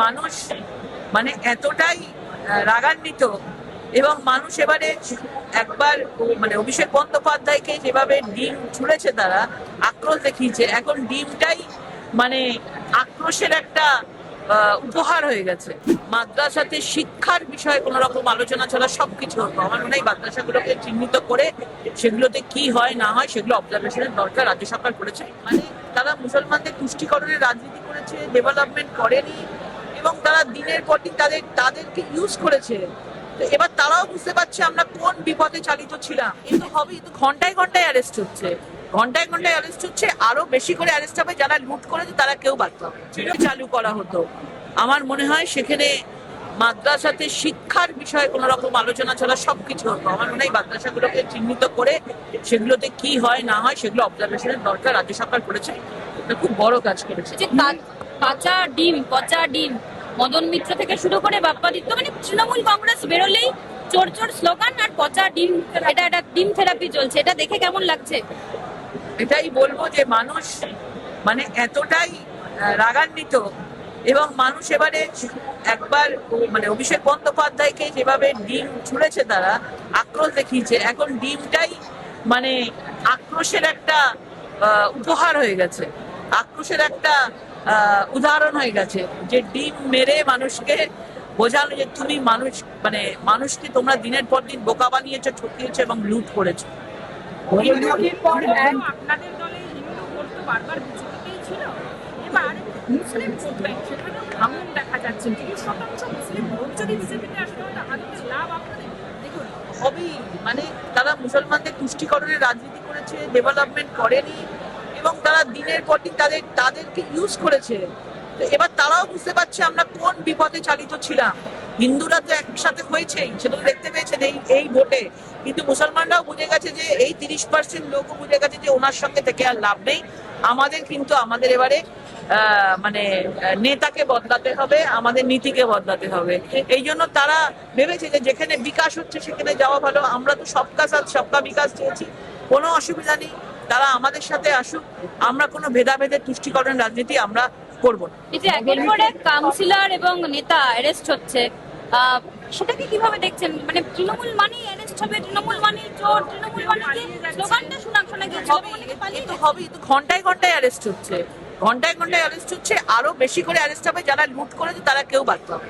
মানুষ মানে এতটাই রাগান্বিত এবং মানুষ এবারে একবার মানে অভিষেক বন্দ্যোপাধ্যায়কে যেভাবে ডিম ছুঁড়েছে, তারা আক্রোশ দেখিয়েছে, এখন ডিমটাই মানে আক্রোশের একটা উপহার হয়ে গেছে। মাদ্রাসাতে শিক্ষার বিষয়ে কোনো রকম আলোচনা ছাড়া সবকিছু হতো। আমার মনে হয় মাদ্রাসাগুলোকে চিহ্নিত করে সেগুলোতে কি হয় না হয় সেগুলো অবজারভেশনের দরকার রাজ্য সরকার করেছে। মানে তারা মুসলমানদের তুষ্টিকরণের রাজনীতি করেছে, ডেভেলপমেন্ট করেনি এবং তারা দিনের পর দিন তাদেরকে ইউজ করেছে। তো এবার তারাও বুঝতে পারছে আমরা কোন বিপদে চালিত ছিলাম। কিন্তু হবে, কিন্তু ঘন্টায় ঘন্টায় অ্যারেস্ট হচ্ছে, ঘন্টায় ঘন্টায় অ্যারেস্ট হচ্ছে, আরো বেশি করে অ্যারেস্ট হবে। যারা লুট করেছে তারা কেউ বাদ পাবে। চালু করা হতো, আমার মনে হয় সেখানে মাদ্রাসাতে শিক্ষার বিষয়ে কোনো রকম আলোচনা ছাড়া সবকিছু হতো। আমার মনে হয় মাদ্রাসাগুলোকে চিহ্নিত করে সেগুলোতে কি হয় না হয় সেগুলো অবজারভেশনের দরকার রাজ্য সরকার করেছে। এটা খুব বড় কাজ করেছে। পচা ডিম মদন মিত্র থেকে শুরু করে বাপ্পাদিত্য, মানে তৃণমূল কংগ্রেস বেরোলেই চোর চোর স্লোগান আর পচা ডিম, এটা একটা ডিম থেরাপি চলছে। এটা দেখে কেমন লাগছে? এটাই বলবো যে মানুষ মানে এতটাই রাগান্বিত এবং মানুষ এবারে একবার মানে অভিষেক বন্দ্যোপাধ্যায়কে যেভাবে ডিম ছুঁড়েছে, তারা আক্রোশ দেখিয়েছে, এখন ডিমটাই মানে আক্রোশের একটা উপহার হয়ে গেছে, আক্রোশের একটা উদাহরণ হয়ে গেছে। যে ডিম মেরে মানুষকে বোঝানো যে তুমি মানুষ, মানে মানুষকে তোমরা দিনের পর দিন বোকা বানিয়েছো, ঠকিয়েছো এবং লুট করেছো। আপনাদের দলে হিন্দু ভোট তো বারবার বিজেপিতেই ছিল, এবার মুসলিম ভোটে সেখানেও ভাঙন দেখা যাচ্ছে। 30% মুসলিম ভোট যদি বিজেপিতে আসতে হয় তাহলে লাভ আপনাদের। দেখুন হবেই, মানে তারা মুসলমানদের তুষ্টিকরণের রাজনীতি করেছে, ডেভেলপমেন্ট করেনি এবং তারা দিনের পর দিন তাদেরকে ইউজ করেছে। তো এবার তারাও বুঝতে পারছে আমরা কোন বিপদে চালিত ছিলাম। হিন্দুরা তো একসাথে হয়েছেই, সেটা দেখতে পেয়েছেন এই ভোটে, কিন্তু মুসলমানরাও বুঝে গেছে যে এই 30% লোকও বুঝে গেছে যে ওনার সঙ্গে থেকে আর লাভ নেই। আমাদের এবারে মানে নেতাকে বদলাতে হবে, আমাদের নীতিকে বদলাতে হবে। এই জন্য তারা ভেবেছে যে যেখানে বিকাশ হচ্ছে সেখানে যাওয়া ভালো। আমরা তো সবকা সাথ সবকা বিকাশ চেয়েছি, কোনো অসুবিধা নেই, তারা আমাদের সাথে আসুক। আমরা কোনো ভেদাভেদের তুষ্টিকরণ রাজনীতি আমরা করব না। এই যে একের পর এক কাউন্সিলর এবং নেতা অ্যারেস্ট হচ্ছে, সেটাকে কিভাবে দেখছেন? মানে তৃণমূল মানেই অ্যারেস্ট হবে, তৃণমূল মানেই চোর, তৃণমূল মানে স্লোগানটা শোনা গিয়েছিল, হবে, কিন্তু ঘন্টায় ঘন্টায় অ্যারেস্ট হচ্ছে, ঘন্টায় ঘন্টায় অ্যারেস্ট হচ্ছে, আরো বেশি করে অ্যারেস্ট হবে। যারা লুট করেছে তারা কেউ বাদ পাবে।